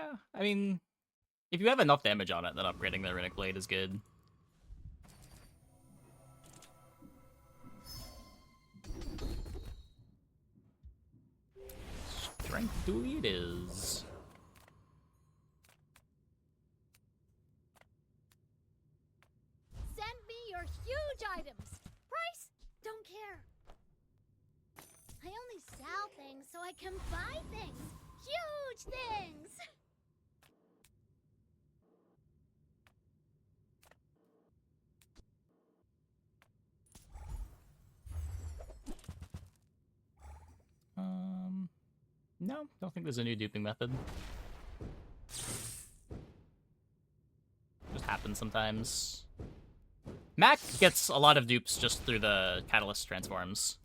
Yeah, I mean, if you have enough damage on it, then upgrading the Runic Blade is good. Strength Duty it is. Send me your huge items. Price? Don't care. I only sell things so I can buy things. Huge things. No, don't think there's a new duping method. Just happens sometimes. Mac gets a lot of dupes just through the Catalyst transforms.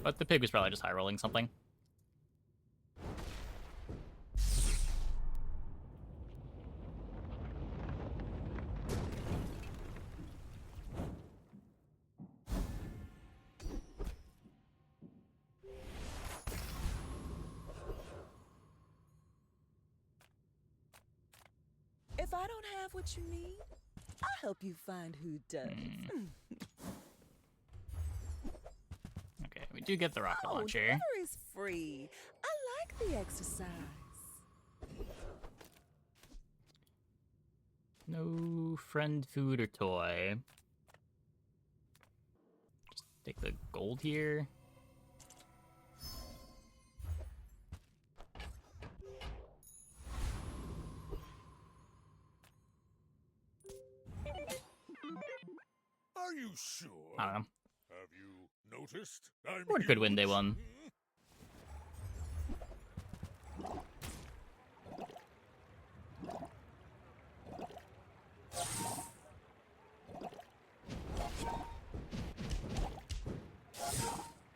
But the pig was probably just high rolling something. If I don't have what you need, I'll help you find who does. Okay, we do get the rocket launcher. Delivery's free. I like the exercise. No friend, food, or toy. Just take the gold here. Are you sure? I don't know. Have you noticed? I'm Or could win day one.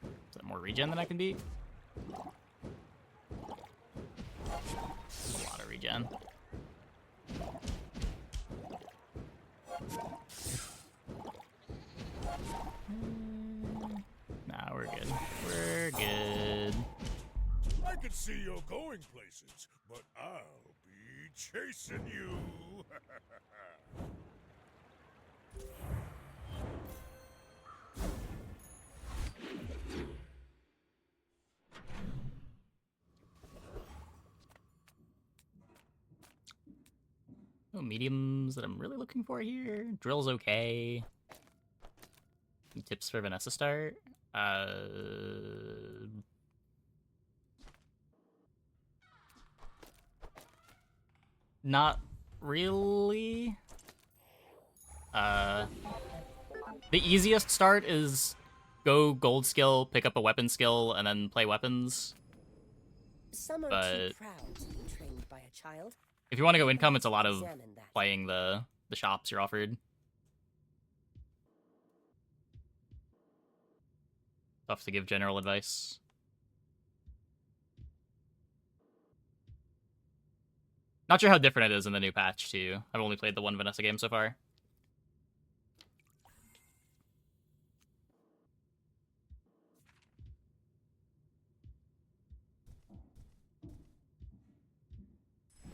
Is that more regen than I can beat? That's a lot of regen. Nah, we're good. We're good. I can see you're going places, but I'll be chasing you. No mediums that I'm really looking for here. Drill's okay. Any tips for Vanessa start? Not really. The easiest start is go gold skill, pick up a weapon skill, and then play weapons. Some are But too proud to be trained by a child. if you want to go income, it's a lot of Examine that. playing the shops you're offered. Tough to give general advice. Not sure how different it is in the new patch, too. I've only played the one Vanessa game so far.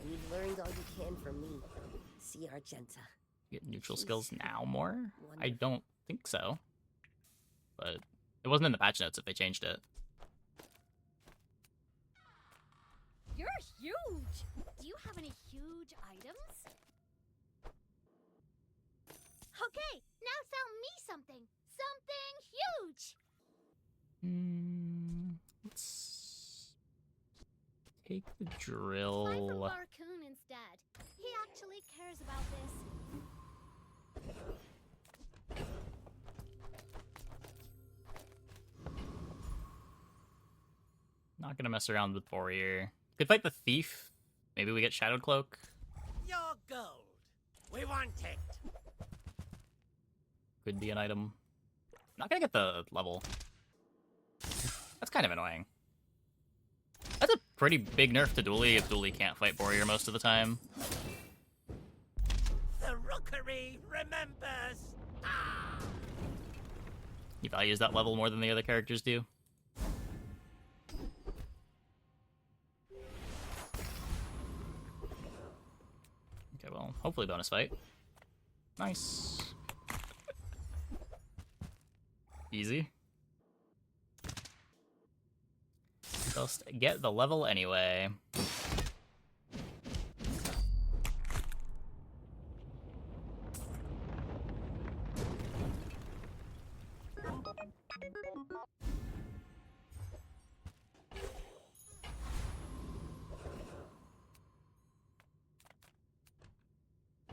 And you've learned all you can from me. See Argenta. You get neutral skills now more? I Wonderful. don't think so. But it wasn't in the patch notes if they changed it. You're huge. Do you have any huge items? Okay, now sell me something. Something huge. Let's take the Buy from drill. Barcoon instead. He actually cares about this. Not gonna mess around with Warrior. Could fight the Thief. Maybe we get Shadowed Cloak. Your gold. We want it. Could be an item. Not gonna get the level. That's kind of annoying. That's a pretty big nerf to Dooley if Dooley can't fight Warrior most of the time. The rookery remembers. He values that level more than the other characters do. Okay, well, hopefully bonus fight. Nice. Easy. Just get the level anyway.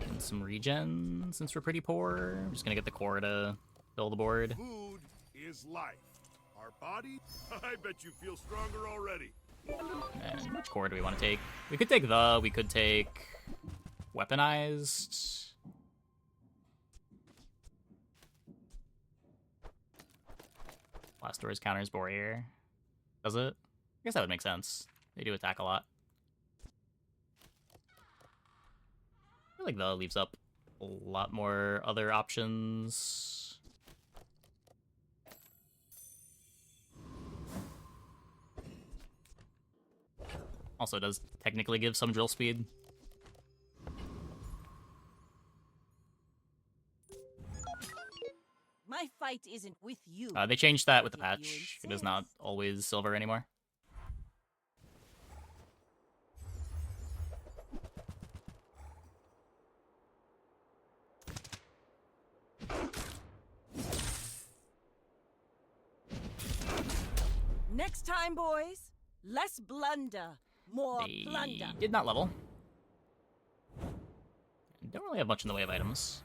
And some regen, since we're pretty poor. I'm just gonna get the core to fill the board. Food is life. Our body? I bet you feel stronger already. And which core do we want to take? We could take we could take weaponized. Blast doors counters Warrior. Does it? I guess that would make sense. They do attack a lot. I feel like the leaves up a lot more other options. Also does technically give some drill speed. My fight isn't with you. They changed that with the Give you patch. It is sense. not always silver anymore. Next time, boys, less blunder, more They plunder. did not level. Don't really have much in the way of items.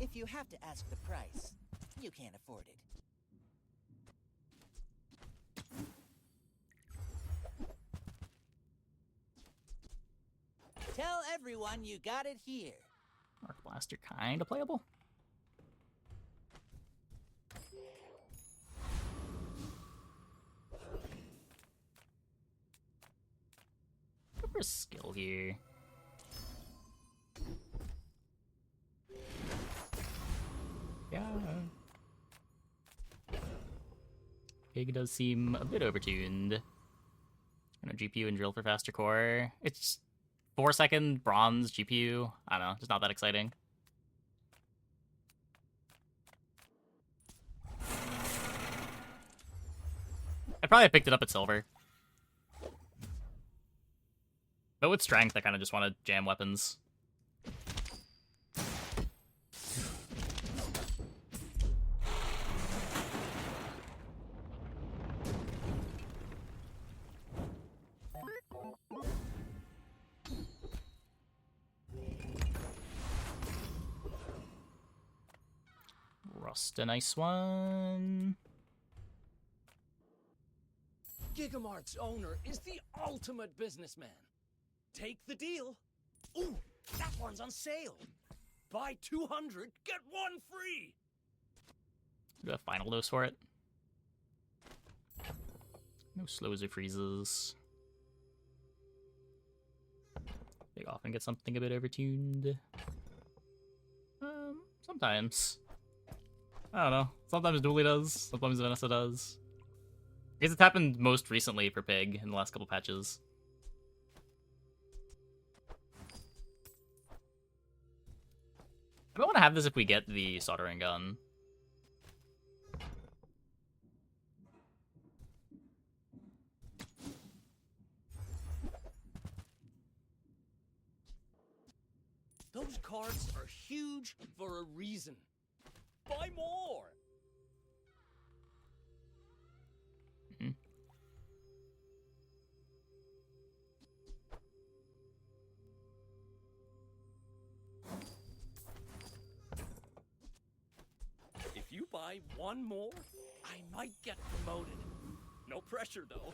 If you have to ask the price, you can't afford it. Tell everyone you got it here. Arc Blaster kinda playable. Go for a skill here. Yeah. Pig does seem a bit overtuned. GPU and drill for faster core. It's 4-second bronze GPU. I don't know, just not that exciting. I'd probably have picked it up at silver. But with strength, I kind of just want to jam weapons. Rust a nice one. Gigamart's owner is the ultimate businessman. Take the deal. Ooh, that one's on sale. Buy 200, get one free. Do a final dose for it. No slows or freezes. They often get something a bit overtuned. Sometimes. I don't know. Sometimes Dooley does. Sometimes Vanessa does. I guess it's happened most recently for Pig in the last couple patches. I don't want to have this if we get the soldering gun. Those cards are huge for a reason. Buy more. If you buy one more, I might get promoted. No pressure, though.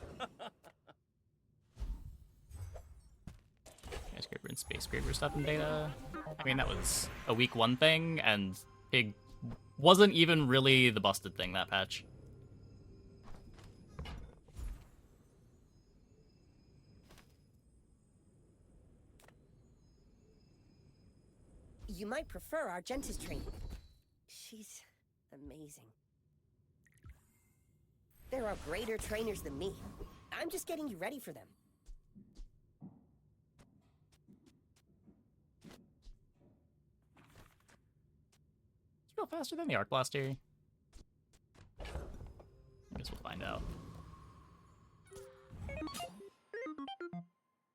Skyscraper and Space Scraper stuff in beta. I mean, that was a week 1 thing, and Pig wasn't even really the busted thing that patch. You might prefer Argenta's training. She's amazing. There are greater trainers than me. I'm just getting you ready for them. It's real faster than the Arc Blaster. I guess we'll find out.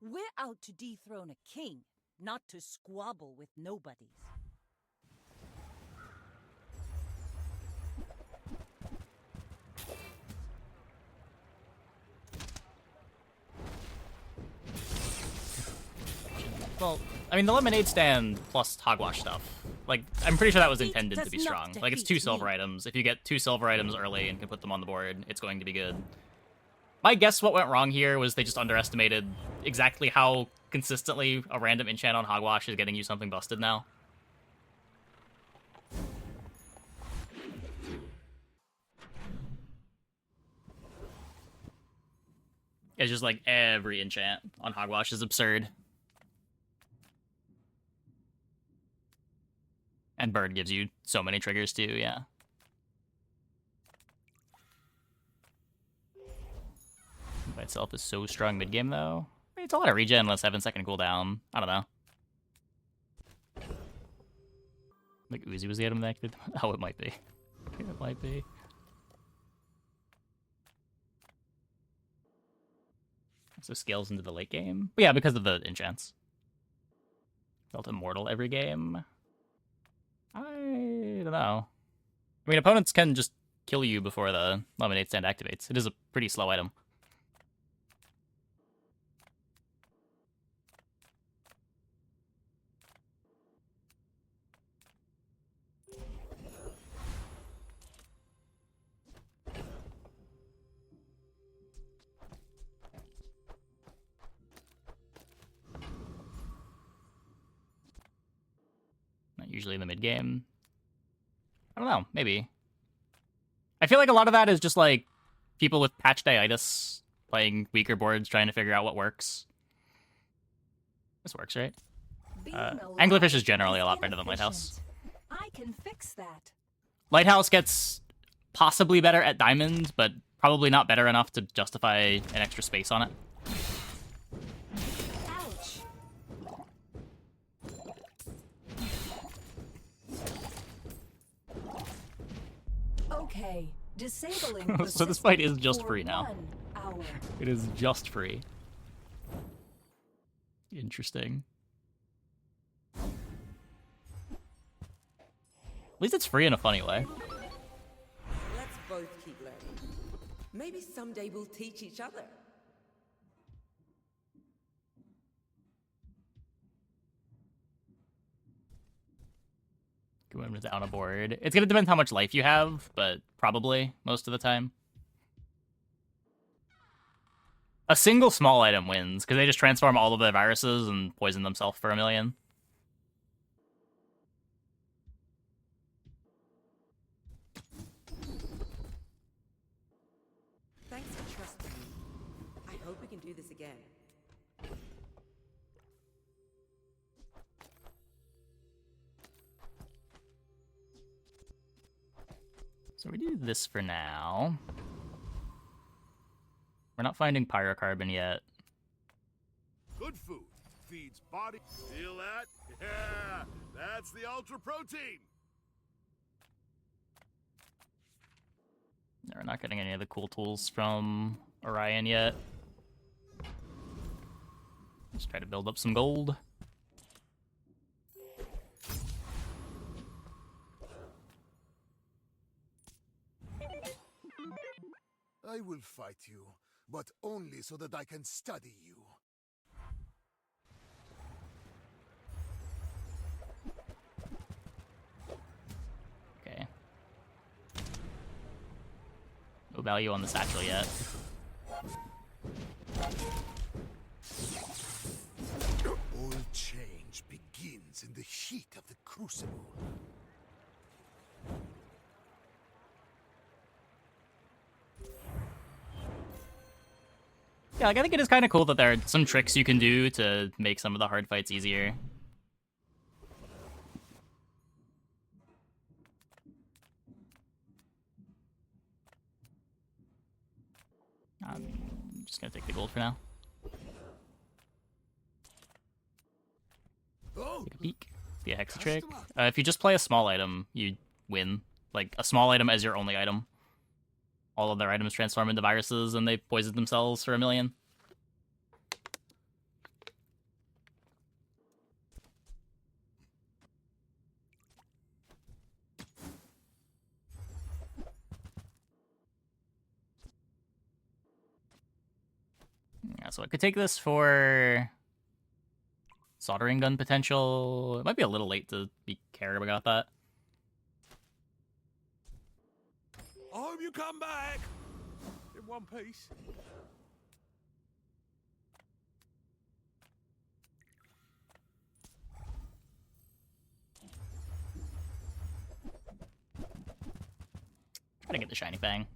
We're out to dethrone a king, not to squabble with nobodies. Well, I mean, the lemonade stand plus hogwash stuff. Like, I'm pretty sure that was intended to be strong. Like, it's 2 silver items. If you get 2 silver items early and can put them on the board, it's going to be good. My guess what went wrong here was they just underestimated exactly how consistently a random enchant on hogwash is getting you something busted now. It's just like every enchant on hogwash is absurd. And bird gives you so many triggers too, yeah. By itself is so strong mid-game though. I mean, it's a lot of regen with 7-second cooldown. I don't know. Like Uzi was the item that acted. Oh, it might be. It might be. So scales into the late game. But yeah, because of the enchants. Felt immortal every game. I don't know. I mean, opponents can just kill you before the lemonade stand activates. It is a pretty slow item. Not usually in the mid game. I don't know, maybe. I feel like a lot of that is just like people with patch deitis playing weaker boards trying to figure out what works. This works, right? Anglerfish is generally a lot better than Lighthouse. I can fix that. Lighthouse gets possibly better at Diamond, but probably not better enough to justify an extra space on it. Ouch. Okay, disabling. So this fight is just for free now. 1 hour. It is just free. Interesting. At least it's free in a funny way. Let's both keep learning. Maybe someday we'll teach each other. Going down a board. It's gonna depend how much life you have, but probably most of the time. A single small item wins, because they just transform all of their viruses and poison themselves for 1,000,000. Thanks for trusting me. I hope we can do this again. So we do this for now. We're not finding pyrocarbon yet. Good food feeds body. Feel that? Yeah, that's the ultra protein. We're not getting any of the cool tools from Orion yet. Let's try to build up some gold. I will fight you, but only so that I can study you. Okay. No value on the satchel yet. All change begins in the heat of the crucible. Yeah, like, I think it is kind of cool that there are some tricks you can do to make some of the hard fights easier. Just gonna take the gold for now. Take a peek. The Hexa trick. If you just play a small item, you win. Like, a small item as your only item. All of their items transform into viruses, and they poison themselves for 1,000,000. Yeah, so I could take this for soldering gun potential. It might be a little late to be caring about that. I hope you come back in one piece. Try to get the shiny fang.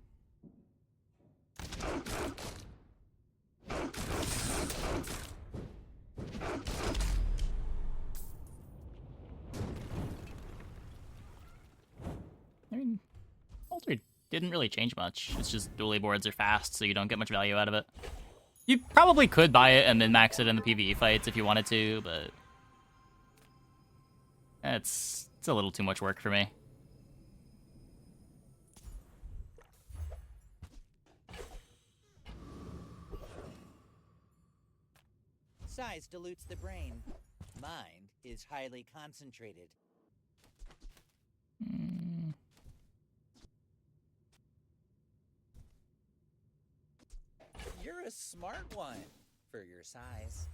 I mean, Altered didn't really change much. It's just dually boards are fast, so you don't get much value out of it. You probably could buy it and min-max it in the PvE fights if you wanted to, but it's a little too much work for me. Size dilutes the brain. Mind is highly concentrated. You're a smart one for your size.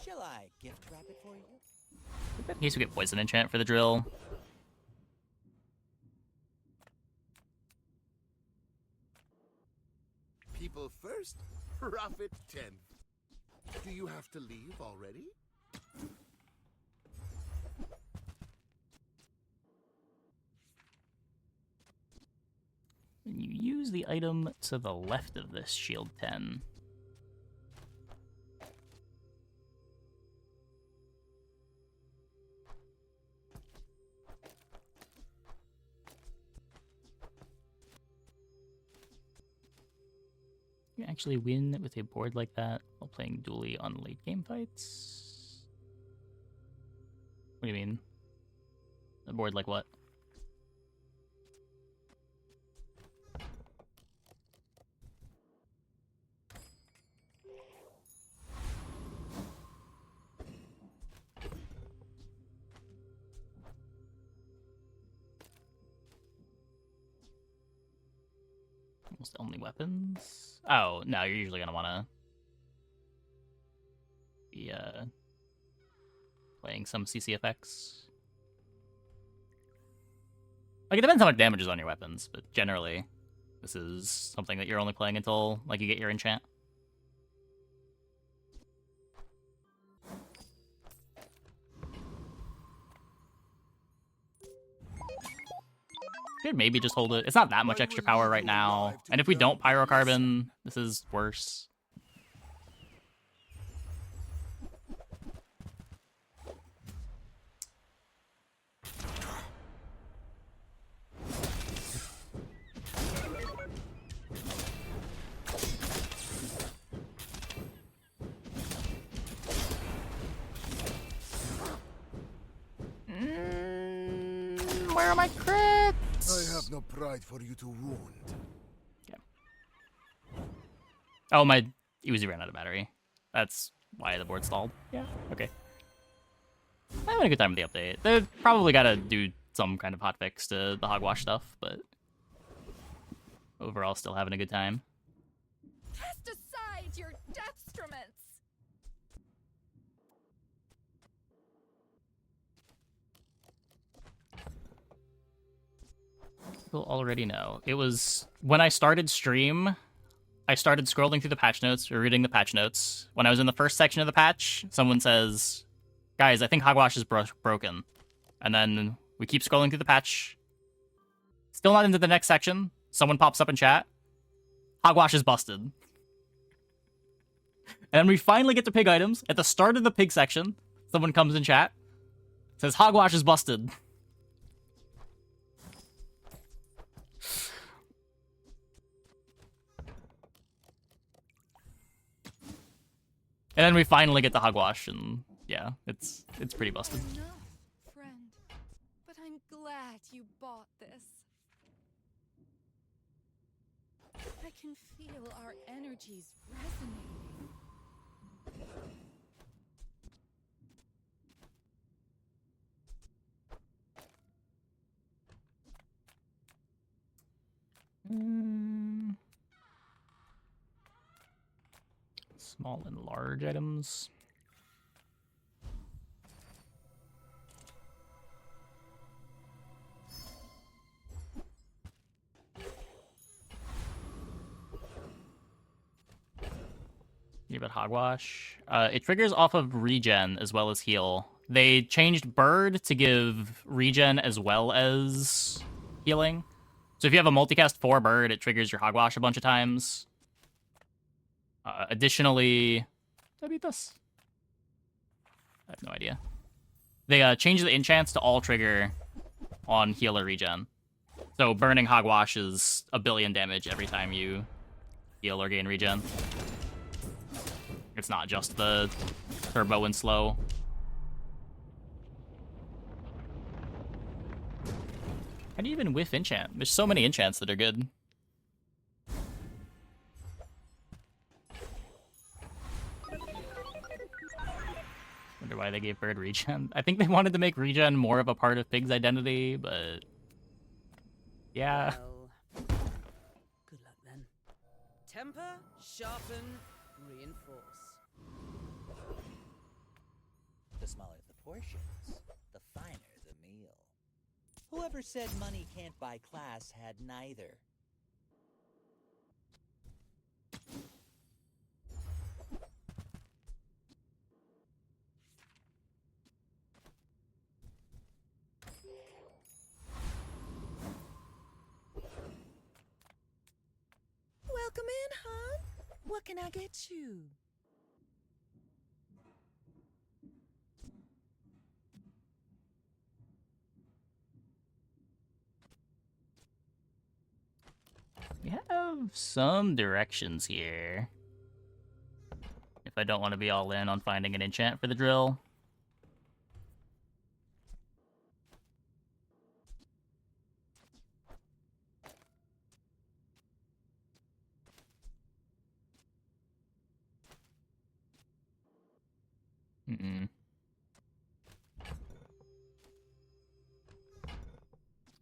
Shall I gift wrap it for you? In case we get poison enchant for the drill. People first, profit 10th. Do you have to leave already? You use the item to the left of this shield 10. You actually win with a board like that while playing dually on late game fights? What do you mean? A board like what? Almost only weapons? Oh, no, you're usually gonna wanna be playing some CC effects. Like, it depends how much damage is on your weapons, but generally, this is something that you're only playing until, like, you get your enchant. Could maybe just hold it. It's not that much extra power right now. And if we don't pyrocarbon, this is worse. Where are my crits? I have no pride for you to wound. Yeah. Oh, my Uzi ran out of battery. That's why the board stalled. Yeah, okay. I'm having a good time with the update. They've probably got to do some kind of hotfix to the hogwash stuff, but overall still having a good time. Cast aside your deathstruments! People already know. It was when I started stream, I started scrolling through the patch notes or reading the patch notes. When I was in the first section of the patch, someone says, "Guys, I think hogwash is broken." And then we keep scrolling through the patch. Still not into the next section. Someone pops up in chat. Hogwash is busted. And then we finally get to pig items. At the start of the pig section, someone comes in chat, says, "Hogwash is busted." And then we finally get the hogwash, and yeah, it's pretty busted. Oh no, friend. But I'm glad you bought this. I can feel our energies resonating. Small and large items. You have hogwash. It triggers off of regen as well as heal. They changed bird to give regen as well as healing. So if you have a multicast 4 bird, it triggers your hogwash a bunch of times. Additionally, did I beat this? I have no idea. They changed the enchants to all trigger on heal or regen. So burning hogwash is 1 billion damage every time you heal or gain regen. It's not just the turbo and slow. How do you even whiff enchant? There's so many enchants that are good. Wonder why they gave bird regen. I think they wanted to make regen more of a part of Pig's identity, but yeah. Well, good luck then. Temper, sharpen, reinforce. The smaller the portions, the finer the meal. Whoever said money can't buy class had neither. Welcome in, hon. What can I get you? We have some directions here. If I don't want to be all in on finding an enchant for the drill. I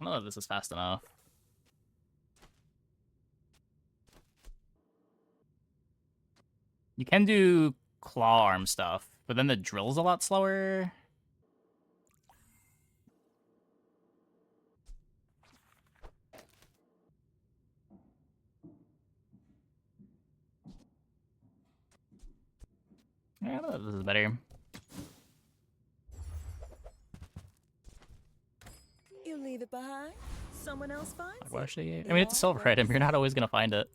don't know if this is fast enough. You can do claw arm stuff, but then the drill's a lot slower. Yeah, I don't know if this is better. You leave it behind. Someone else finds it. I mean, it's a silver item. You're not always gonna find it.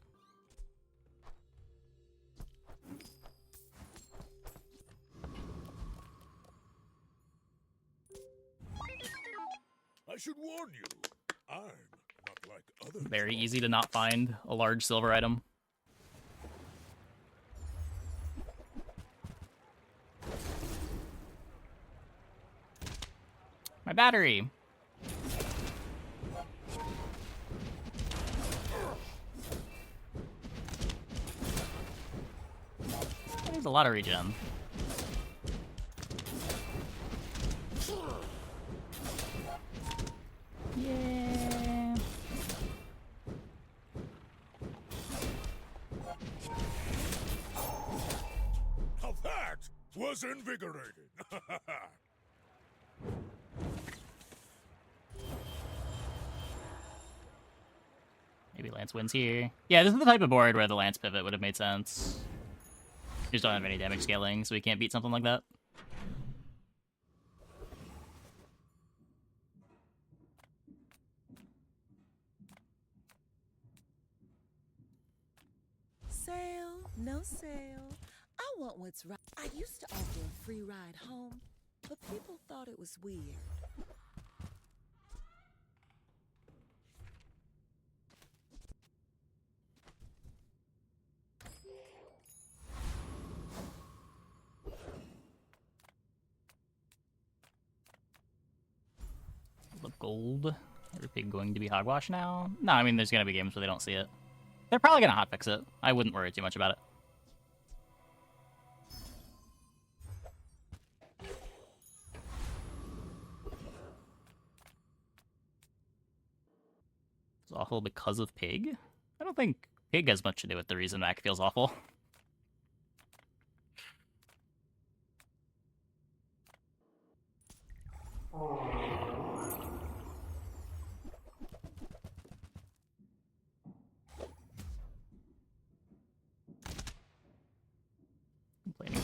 I should warn you, I'm not like others. Very easy to not find a large silver item. My battery. There's a lot of regen. Yeah. Now that was invigorating. Maybe Lance wins here. Yeah, this is the type of board where the Lance pivot would have made sense. You just don't have any damage scaling, so we can't beat something like that. Sale, no sale. I want what's right. I used to offer a free ride home, but people thought it was weird. gold. Is pig going to be hogwash now? No, I mean, there's going to be games where they don't see it. They're probably going to hotfix it. I wouldn't worry too much about it. It's awful because of pig? I don't think pig has much to do with the reason Mac feels awful.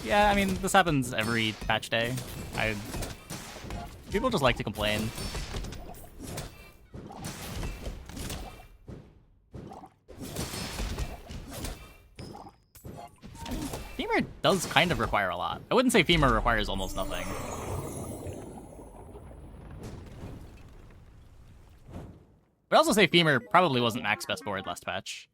Yeah, I mean, this happens every patch day. People just like to complain. Femur does kind of require a lot. I wouldn't say Femur requires almost nothing. I'd also say Femur probably wasn't Mac's best board last patch.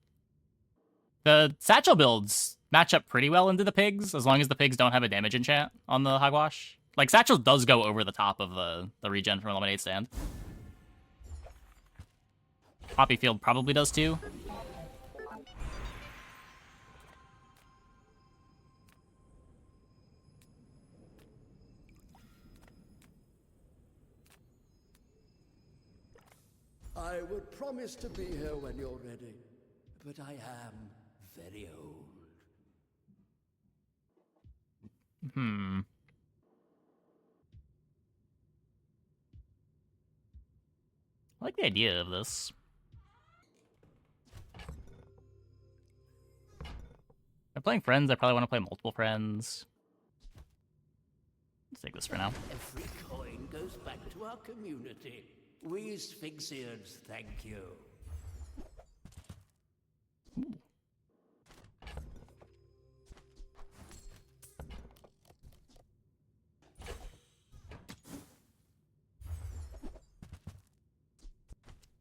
The Satchel builds match up pretty well into the pigs, as long as the pigs don't have a damage enchant on the hogwash. Like, Satchel does go over the top of the regen from a Lemonade Stand. Poppy Field probably does too. I would promise to be here when you're ready, but I am very old. I like the idea of this. If I'm playing friends, I probably want to play multiple friends. Let's take this for now. Every coin goes back to our community. We Sphinxians thank you. Ooh.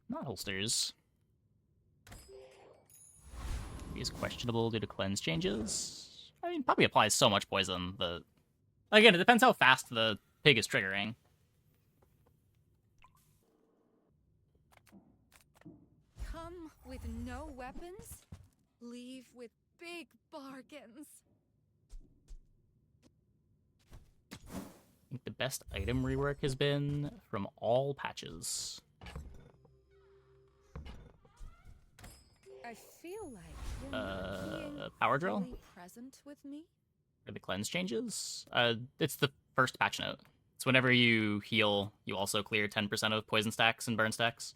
Not holsters. Maybe is questionable due to cleanse changes. I mean, Poppy applies so much poison that... Again, it depends how fast the pig is triggering. Come with no weapons, leave with big bargains. I think the best item rework has been from all patches. I feel like you're not being Power drill? fully present with me. Or the cleanse changes? It's the first patch note. It's whenever you heal, you also clear 10% of poison stacks and burn stacks.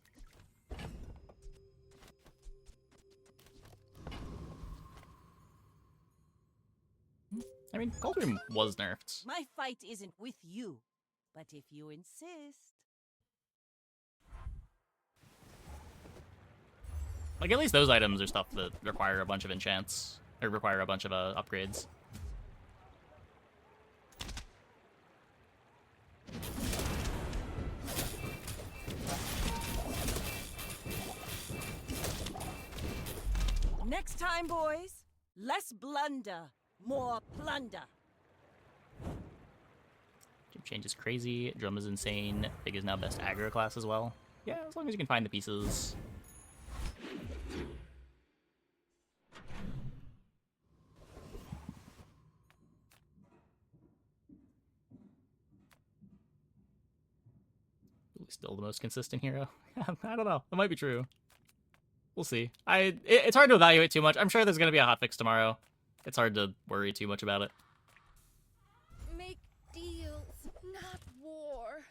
I mean, Cold Room was nerfed. My fight isn't with you, but if you insist. Like, at least those items are stuff that require a bunch of enchants, or require a bunch of upgrades. Next time, boys, less blunder, more plunder. Gym change is crazy, drum is insane, pig is now best aggro class as well. Yeah, as long as you can find the pieces. Still the most consistent hero. I don't know. That might be true. We'll see. It's hard to evaluate too much. I'm sure there's going to be a hotfix tomorrow. It's hard to worry too much about it. Make deals, not war.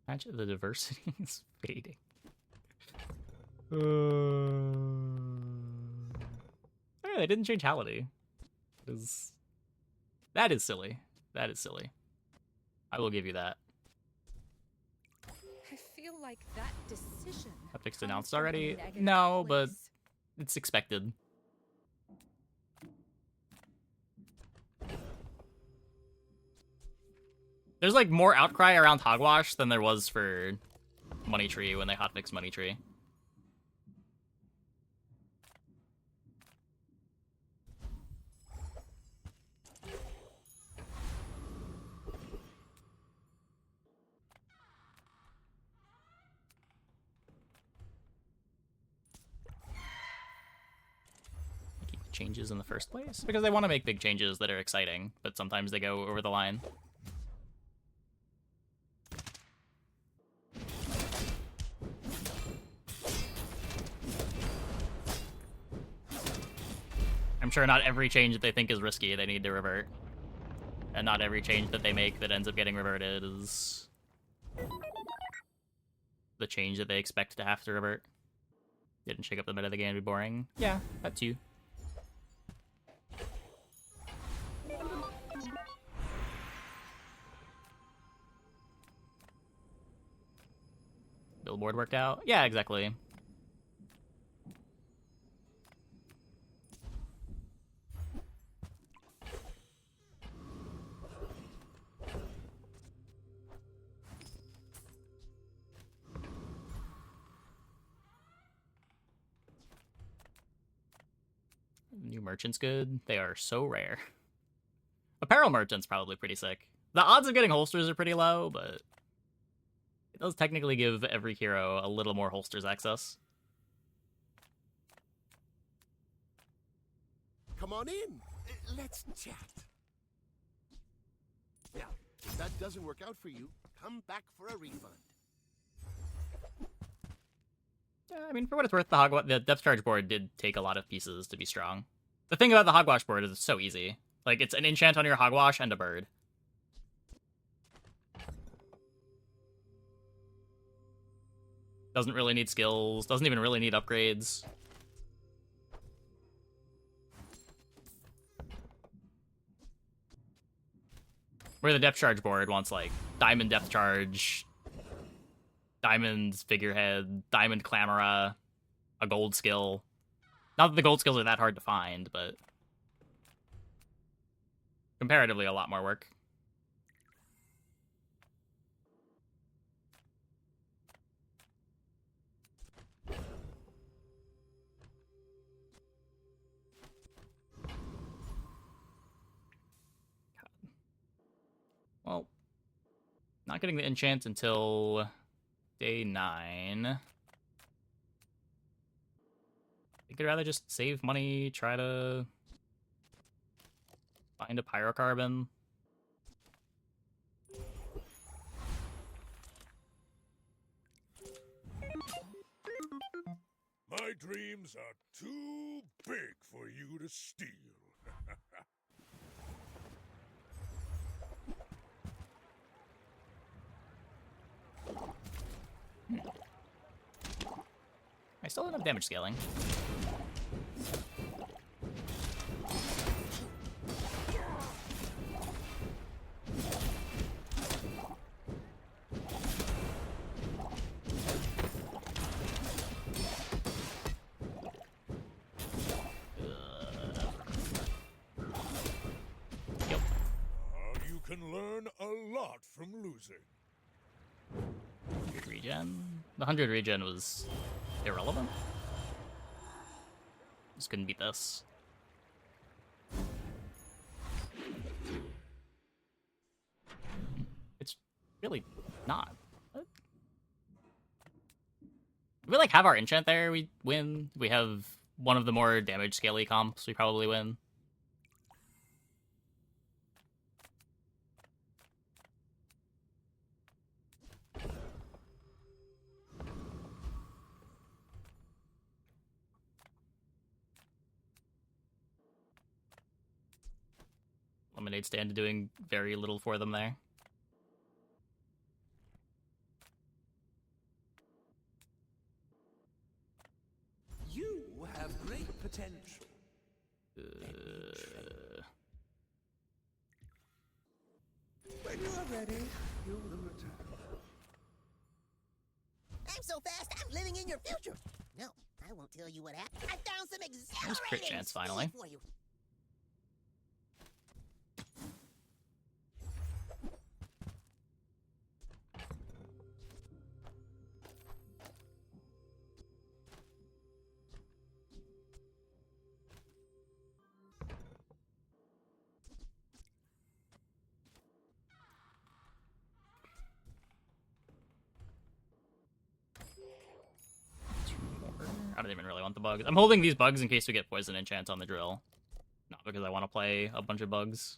Imagine the diversity is fading. Oh, they didn't change Halliday. That is silly. That is silly. I will give you that. I feel like that decision. Hotfix announced already? No, but it's expected. There's like more outcry around Hogwash than there was for Money Tree when they hotfixed Money Tree. changes in the first place? Because they want to make big changes that are exciting, but sometimes they go over the line. I'm sure not every change that they think is risky they need to revert. And not every change that they make that ends up getting reverted is the change that they expect to have to revert. Didn't shake up the meta of the game to be boring. Yeah, that too. Billboard worked out? Yeah, exactly. New merchant's good. They are so rare. Apparel merchant's probably pretty sick. The odds of getting holsters are pretty low, but it does technically give every hero a little more holsters access. Come on in. Let's chat. Now, if that doesn't work out for you, come back for a refund. I mean, for what it's worth, the depth charge board did take a lot of pieces to be strong. The thing about the hogwash board is it's so easy. Like, it's an enchant on your hogwash and a bird. Doesn't really need skills, doesn't even really need upgrades. Where the depth charge board wants, like, diamond depth charge, diamond figurehead, diamond clamora, a gold skill. Not that the gold skills are that hard to find, but comparatively a lot more work. Well, not getting the enchant until day 9. I think I'd rather just save money, try to find a pyrocarbon. My dreams are too big for you to steal. I still don't have damage scaling. You can learn a lot from losing. Good regen. The 100 regen was irrelevant. Just couldn't beat this. It's really not. What? If we like have our enchant there, we win. We have one of the more damage scaly comps, we probably win. Lemonade stand doing very little for them there. You have great potential. When you are ready, you will return. I'm so fast, I'm living in your future. No, I won't tell you what happened. I found some There's crit exhilarating chance finally. for you. whatever. I don't even really want the bugs. I'm holding these bugs in case we get poison enchants on the drill. Not because I want to play a bunch of bugs.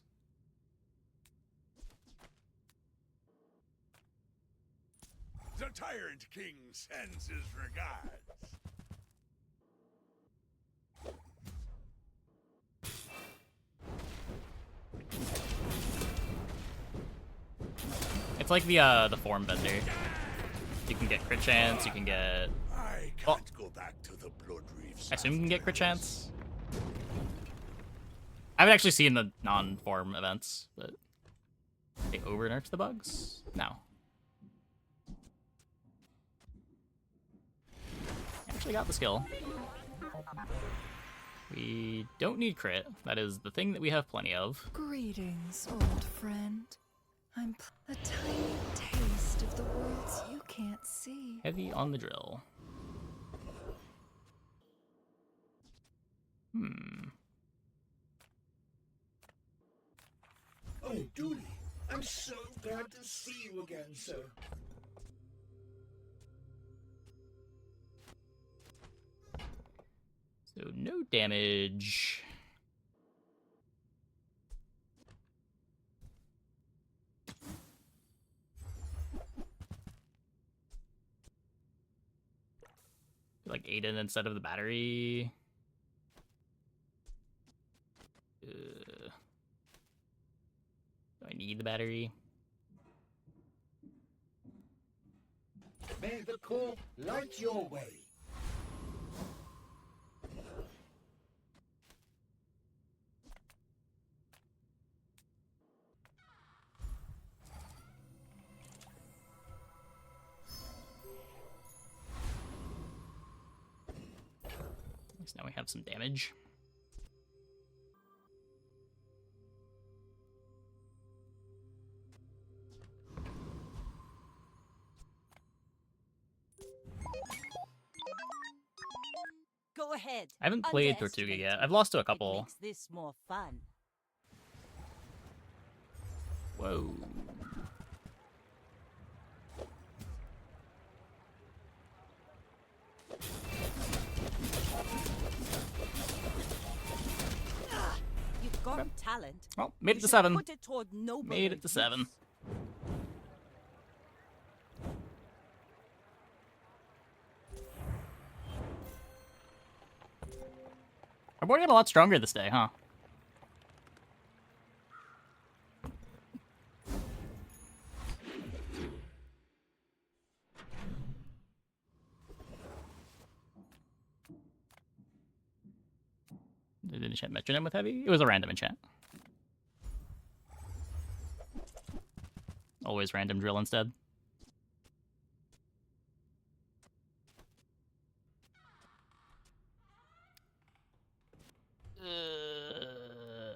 The Tyrant King sends his regards. It's like the form bender. You can get crit chance, you can get... I can't go back to the Blood Reefs. I assume you can get crit chance. I haven't actually seen the non-form events, but... They over-nerfed the bugs? No. Actually got the skill. We don't need crit. That is the thing that we have plenty of. Greetings, old friend. I'm a tiny taste of the worlds you can't see. Heavy on the drill. Oh, Dooley, I'm so glad to see you again, sir. So no damage. Like Aiden instead of the battery. Do I need the battery? May the core light your way. So now we have some damage. Go ahead. I haven't played Tortuga yet. I've lost to a couple. It makes this more fun. Whoa. You've got talent. Well, made it to 7. Made it to 7. Our board got a lot stronger this day, huh? Did it enchant Metronome with heavy? It was a random enchant. Always random drill instead.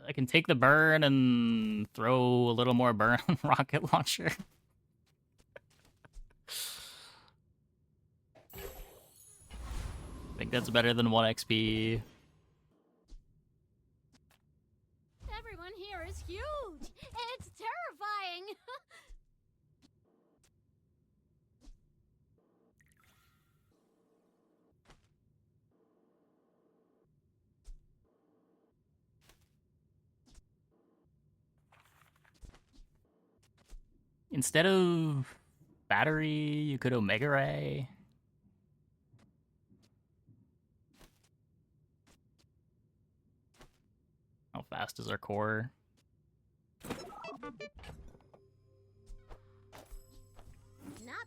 I can take the burn and throw a little more burn on rocket launcher. I think that's better than 1 XP. Everyone here is huge. It's terrifying. Instead of battery, you could Omega Ray. How fast is our core? Not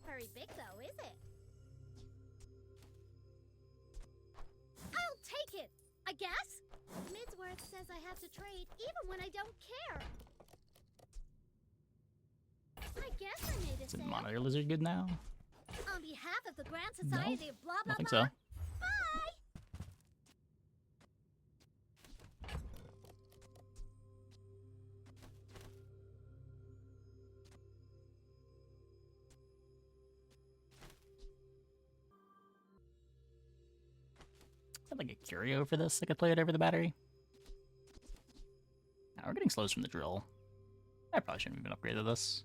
very big though, is it? I'll take it, I guess. Midsworth says I have to trade even when I don't care. I guess I made a Is sale. Monitor Lizard good now? On behalf of the Grand Society of blah I blah don't think blah. so. Bye. Is that like a curio for this? I could play it over the battery? Now we're getting slows from the drill. I probably shouldn't have even upgraded this.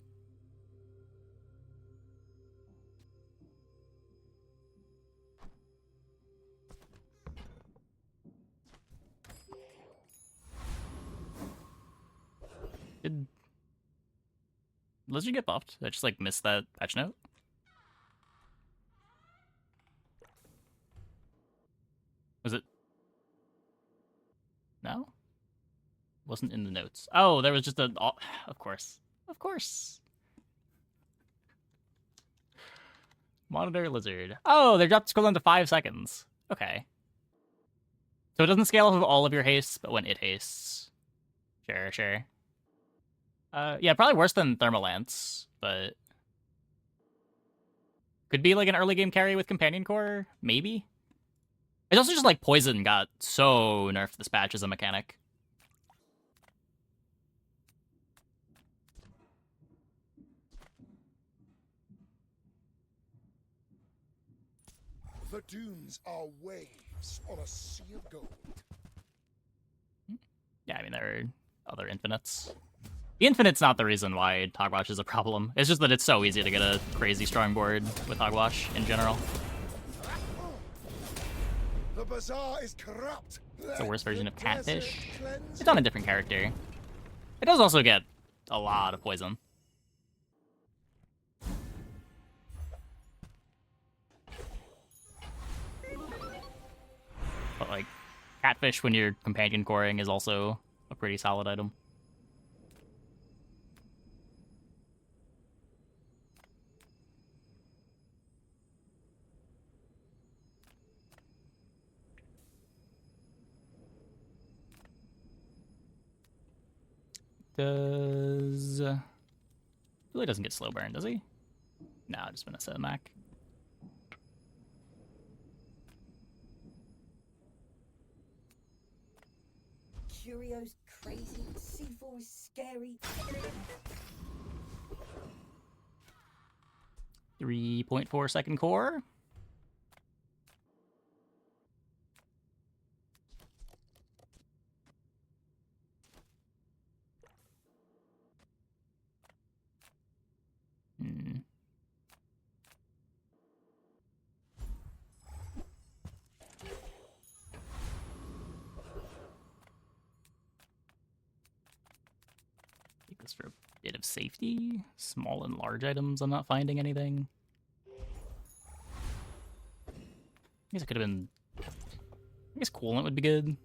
Did Lizard get buffed? I just like missed that patch note. Was it? No? Wasn't in the notes. Oh, there was just a... Oh, of course. Of course. Monitor Lizard. Oh, they dropped scroll down to 5 seconds. Okay. So it doesn't scale off of all of your hastes, but when it hastes. Sure, sure. Yeah, probably worse than Thermal Lance, but... Could be like an early game carry with Companion Core, maybe? It's also just like Poison got so nerfed this patch as a mechanic. The dunes are waves on a sea of gold. Yeah, I mean, there are other infinites. The Infinite's not the reason why Hogwash is a problem. It's just that it's so easy to get a crazy strong board with Hogwash in general. The Bazaar is corrupt. It's the worst version of Catfish. It's on a different character. It does also get a lot of poison. But like, Catfish when you're companion coring is also a pretty solid item. Does... Really doesn't get slow burn, does he? No, just Vanessa Mac. Curio's crazy, C4 is scary. 3.4 second core. Take this for a bit of safety. Small and large items, I'm not finding anything. I guess it could have been... I guess Coolant would be good.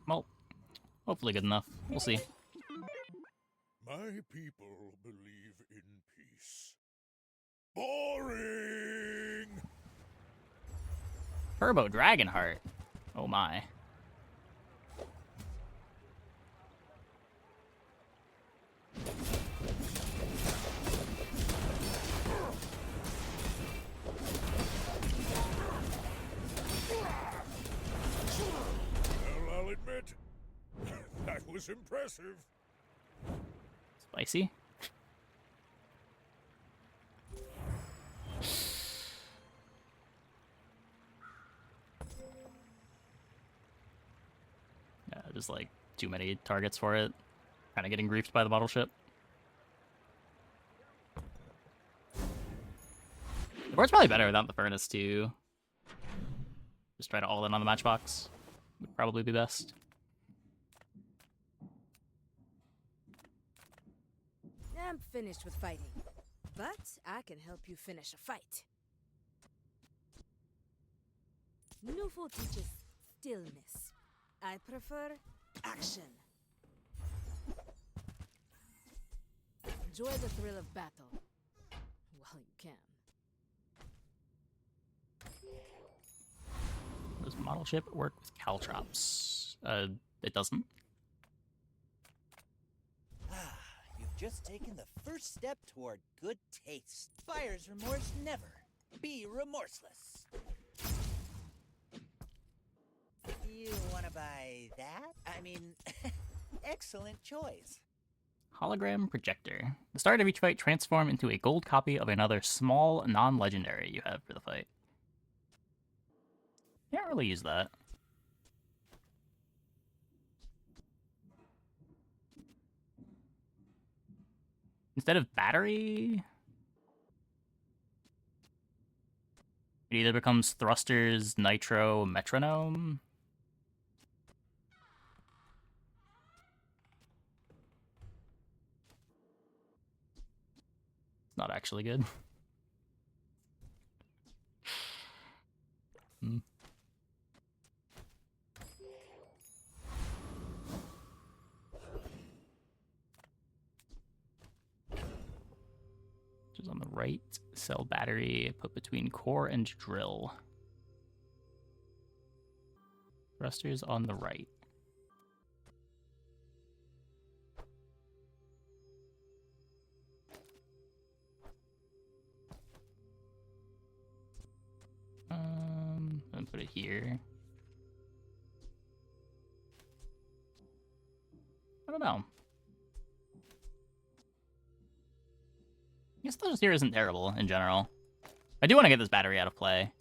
Well, hopefully good enough. We'll see. My people believe in peace. Boring! Turbo Dragonheart. Oh my. Well, I'll admit, that was impressive. Spicy. Yeah, just like too many targets for it. Kind of getting griefed by the bottle ship. The board's probably better without the furnace too. Just try to all in on the matchbox. Would probably be best. I'm finished with fighting, but I can help you finish a fight. Nufo teaches stillness. I prefer action. Enjoy the thrill of battle while you can. Does model ship work with caltrops? It doesn't. You've just taken the first step toward good taste. Buyer's remorse never. Be remorseless. You want to buy that? I mean, excellent choice. Hologram projector. The start of each fight, transform into a gold copy of another small non-legendary you have for the fight. Can't really use that. Instead of battery... It either becomes thrusters, nitro, metronome. It's not actually good. Hmm. Which is on the right. Cell battery put between core and drill. Thrusters on the right. And put it here. I don't know. I guess just here isn't terrible in general. I do want to get this battery out of play.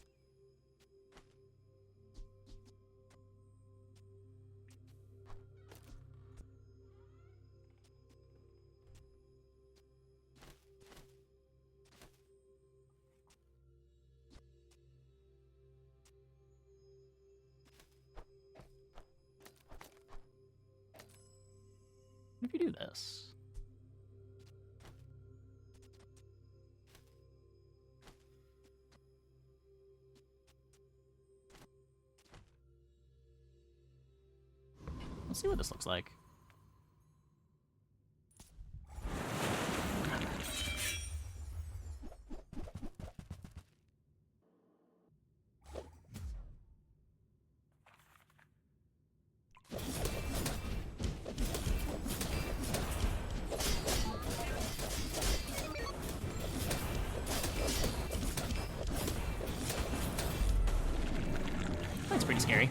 What if you do this? Let's see what this looks like. That's pretty scary.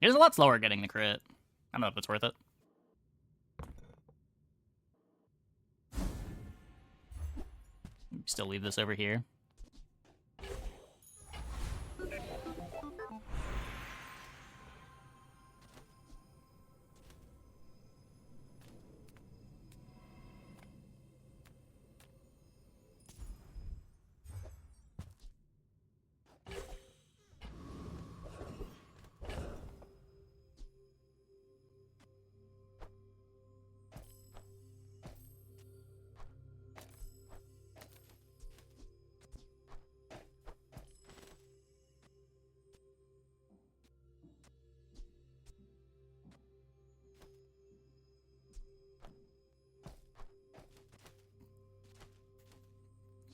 It is a lot slower getting the crit. I don't know if it's worth it. Still leave this over here.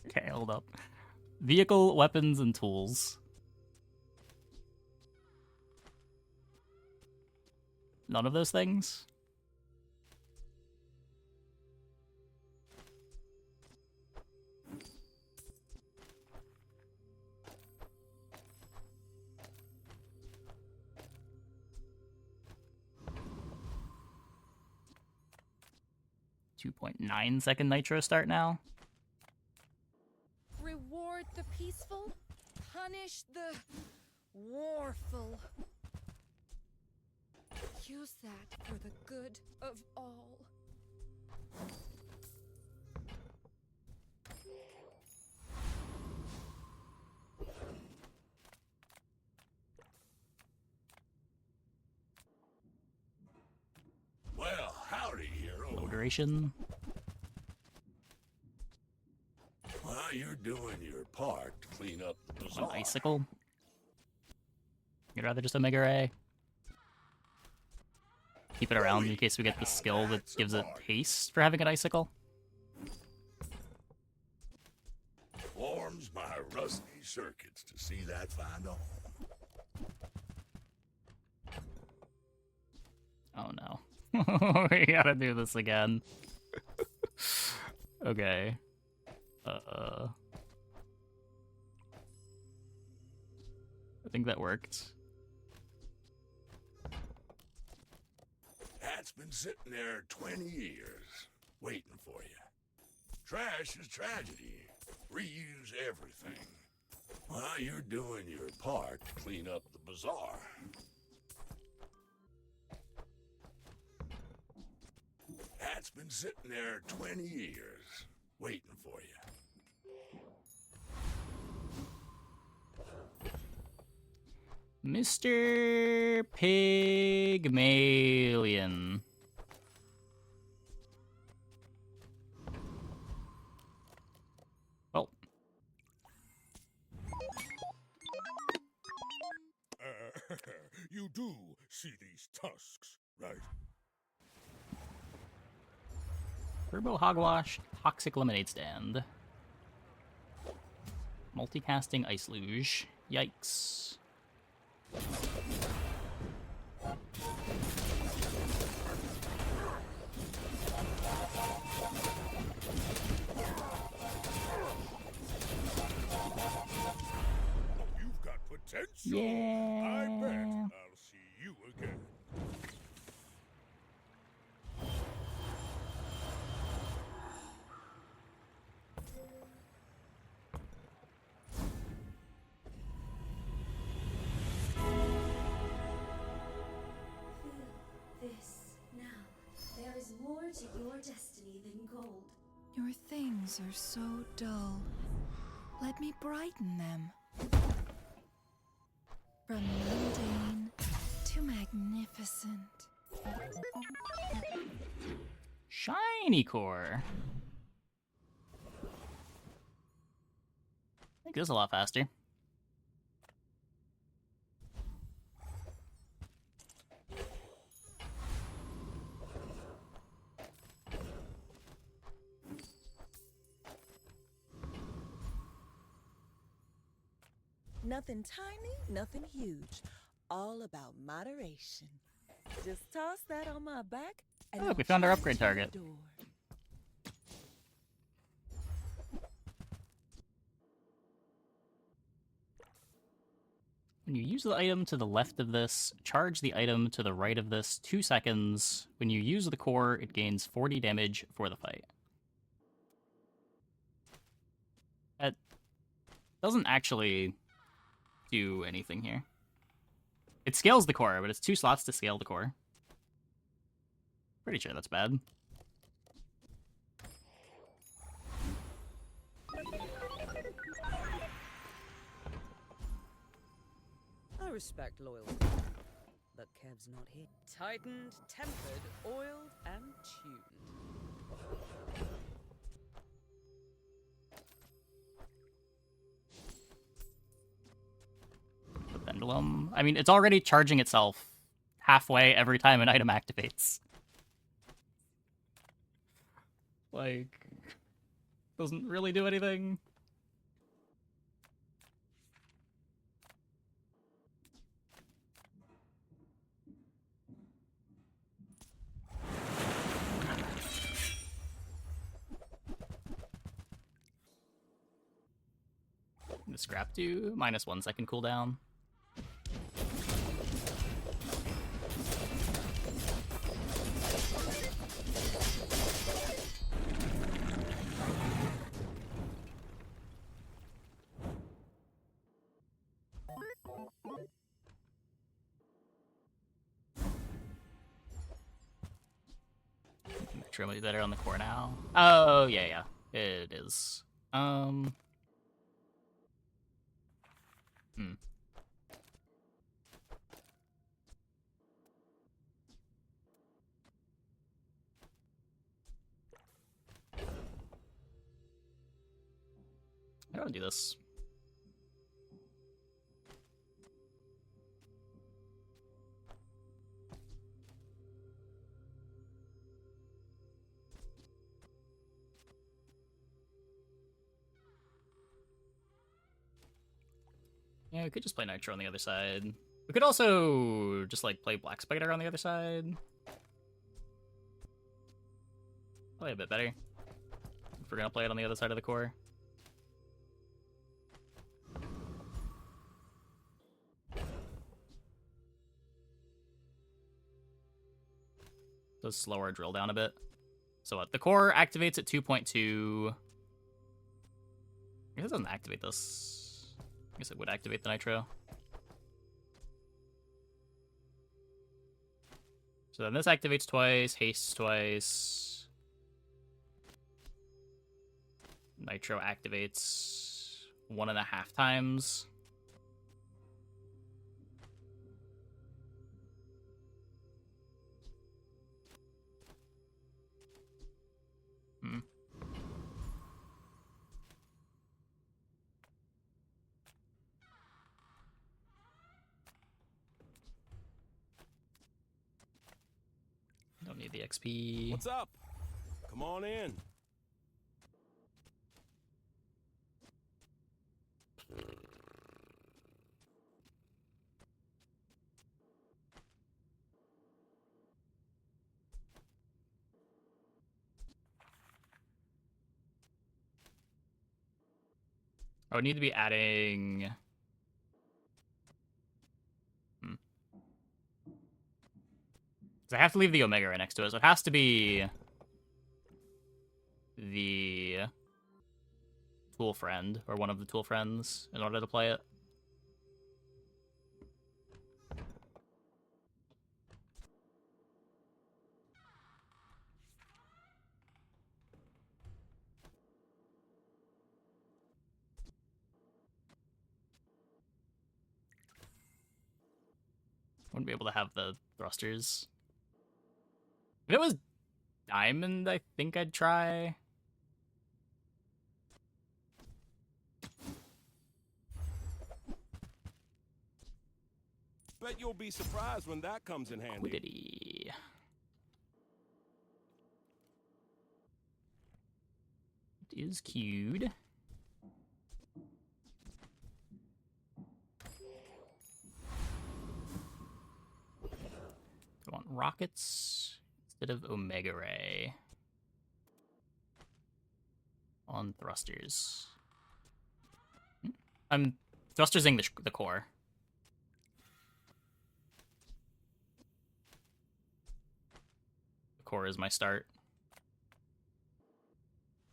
Okay, hold up. Vehicle, weapons, and tools. None of those things? .9 nitro start now. Reward the peaceful, punish the warful. Use that for the good of all. Well, howdy, hero. Low duration. Well, you're doing your part to clean up the bazaar. An icicle. You'd rather just Omega Ray. Keep it around in case we get the skill that gives it haste for having an icicle. Warms my rusty circuits to see that find a home. Oh no. We gotta do this again. Okay. I think that worked. That's been sitting there 20 years, waiting for you. Trash is tragedy. Reuse everything. Well, you're doing your part to clean up the bazaar. That's been sitting there 20 years, waiting for you. Mr. Pygmalion. Well. You do see these tusks, right? Turbo Hogwash Toxic Lemonade Stand. Multicasting Ice Luge. Yikes. You've got potential. Yeah. I bet I'll see you again. This now. There is more to your destiny than gold. Your things are so dull. Let me brighten them. From mundane to magnificent. Shiny core. I think this is a lot faster. Nothing tiny, nothing huge. All about moderation. Just toss that on my back and Oh, look, we I'll found our charge upgrade your target. door. When you use the item to the left of this, charge the item to the right of this 2 seconds. When you use the core, it gains 40 damage for the fight. That doesn't actually do anything here. It scales the core, but it's 2 slots to scale the core. Pretty sure that's bad. I respect loyalty. But Kev's not here. Tightened, tempered, oiled, and tuned. The pendulum. I mean, it's already charging itself halfway every time an item activates. Like, doesn't really do anything. The scrap do -1 second cooldown. Metro might be better on the core now. Oh yeah, it is. I don't do this. Yeah, we could just play Nitro on the other side. We could also just like play Black Spider on the other side. Probably a bit better if we're gonna play it on the other side of the core. Does slow our drill down a bit. So what? The core activates at 2.2. I guess it doesn't activate this. I guess it would activate the Nitro. So then this activates twice, hastes twice. Nitro activates 1.5 times. Don't need the XP. What's up? Come on in. I would need to be adding... I have to leave the Omega right next to it, so it has to be the tool friend, or one of the tool friends, in order to play it. Wouldn't be able to have the thrusters. If it was Diamond, I think I'd try. Bet you'll be surprised when that comes in handy. Quiddity. It is queued. I want rockets instead of Omega Ray on thrusters. I'm thrustersing the core. The core is my start.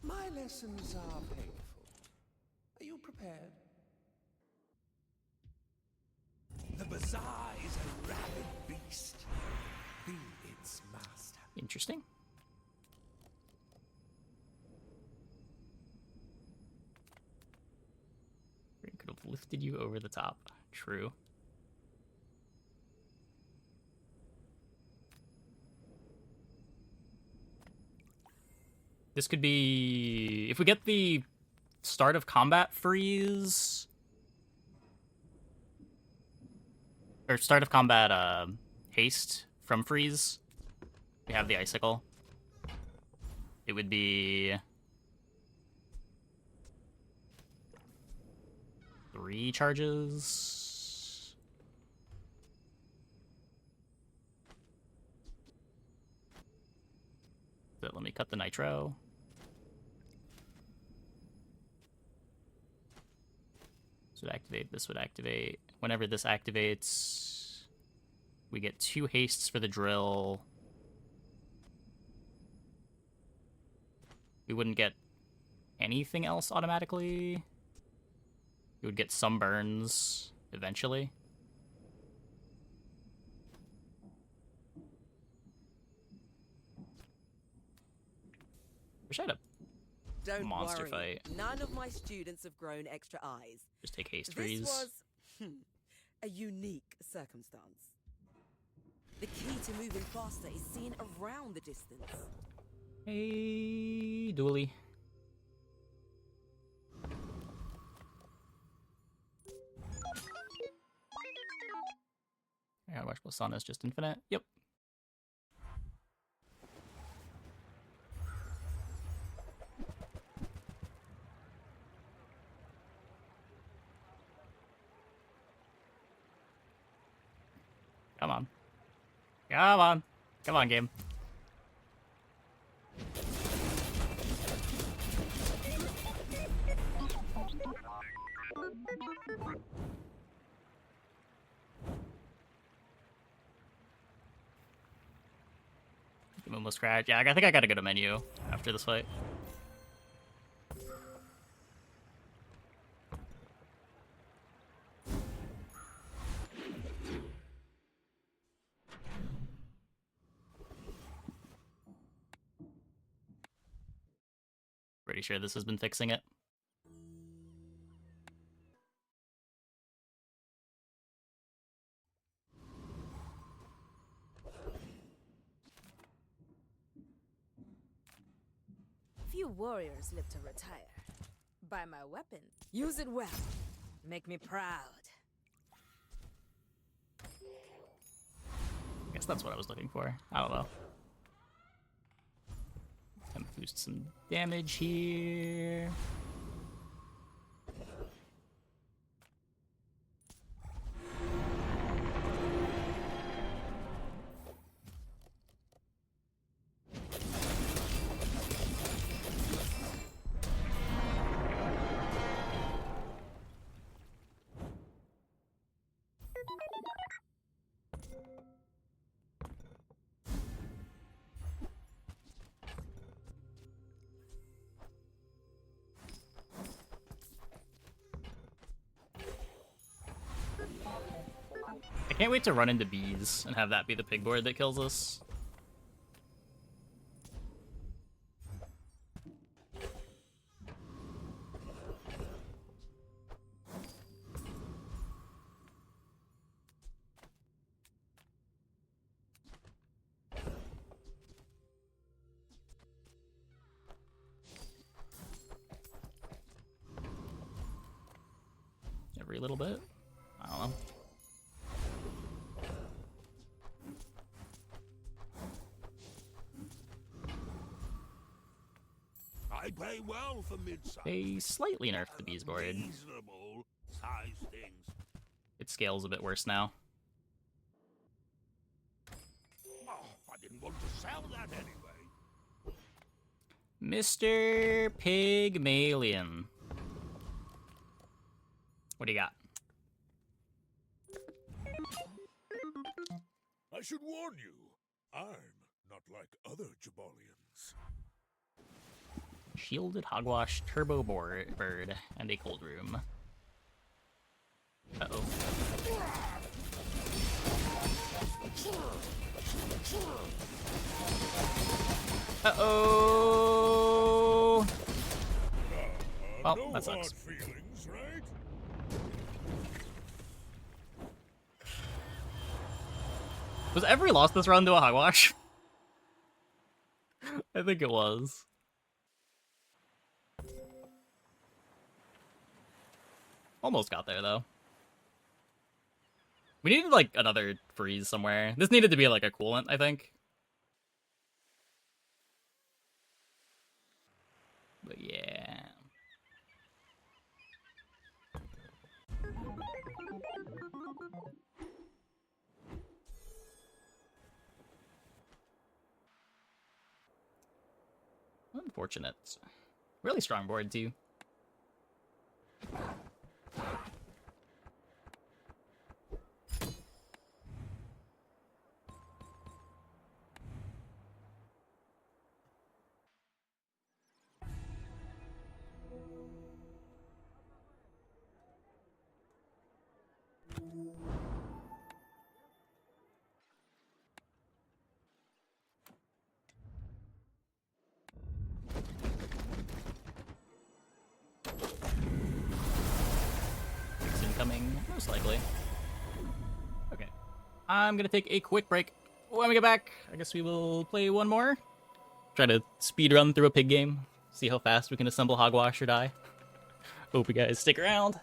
My lessons are painful. Are you prepared? The Bazaar is a rabid beast. Be its master. Interesting. We could have lifted you over the top. True. This could be... If we get the start of combat freeze... Or start of combat haste from freeze. We have the icicle. It would be... 3 charges. So let me cut the nitro. This would activate, this would activate. Whenever this activates, we get 2 hastes for the drill. We wouldn't get anything else automatically. We would get some burns eventually. Wish I had a Don't monster worry. fight. None of my students have grown extra eyes. Just take haste This freeze. was a unique circumstance. The key to moving faster is seeing around the distance. Hey, Dooley. I gotta watch Blasana's just infinite. Yep. Come on. Come on. Come on, game. I'm almost crashed. Yeah, I think I gotta go to menu after this fight. Pretty sure this has been fixing it. Few warriors live to retire. Buy my weapon. Use it well. Make me proud. I guess that's what I was looking for. I don't know. Time to boost some damage here. I can't wait to run into bees and have that be the pig board that kills us. Every little bit? I don't know. I pay well for mid-size. They slightly nerfed the bees board. Reasonable size things. It scales a bit worse now. Oh, I didn't want to sell that anyway. Mr. Pygmalion. What do you got? I should warn you, I'm not like other Jabalians. Shielded Hogwash, Turbo Bird, and a Cold Room. Uh-oh. Uh-oh! Well, no that sucks. hard feelings, right? Was Every lost this run to a Hogwash? I think it was. Almost got there, though. We needed, like, another freeze somewhere. This needed to be, like, a coolant, I think. But, yeah. Unfortunate. Really strong board, too. Incoming, most likely. Okay. I'm gonna take a quick break. When we get back, I guess we will play one more. Try to speed run through a pig game. See how fast we can assemble Hogwash or die. Hope you guys stick around.